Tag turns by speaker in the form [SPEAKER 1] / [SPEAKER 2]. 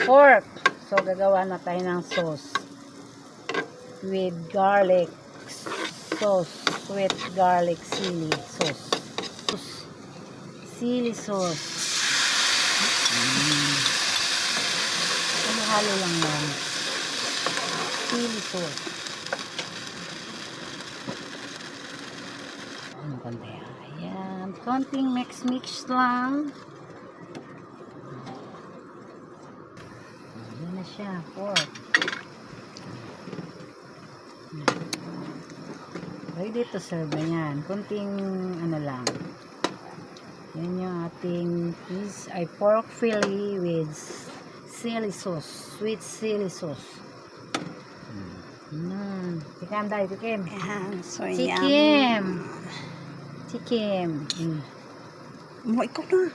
[SPEAKER 1] pork. So, gagawa na tayo ng sauce. With garlic sauce. With garlic chili sauce. Chili sauce. Halo lang lang. Chili sauce. Ano konti? Ayan. Konting mix lang. Ayan na siya. Pork. Ready to serve na yan. Konting ano lang. Yan yung ating pork fillet with chili sauce. Sweet chili sauce. Tikim tayo, tikim.
[SPEAKER 2] So
[SPEAKER 1] Tikim. Tikim.
[SPEAKER 2] Mo ikaw na.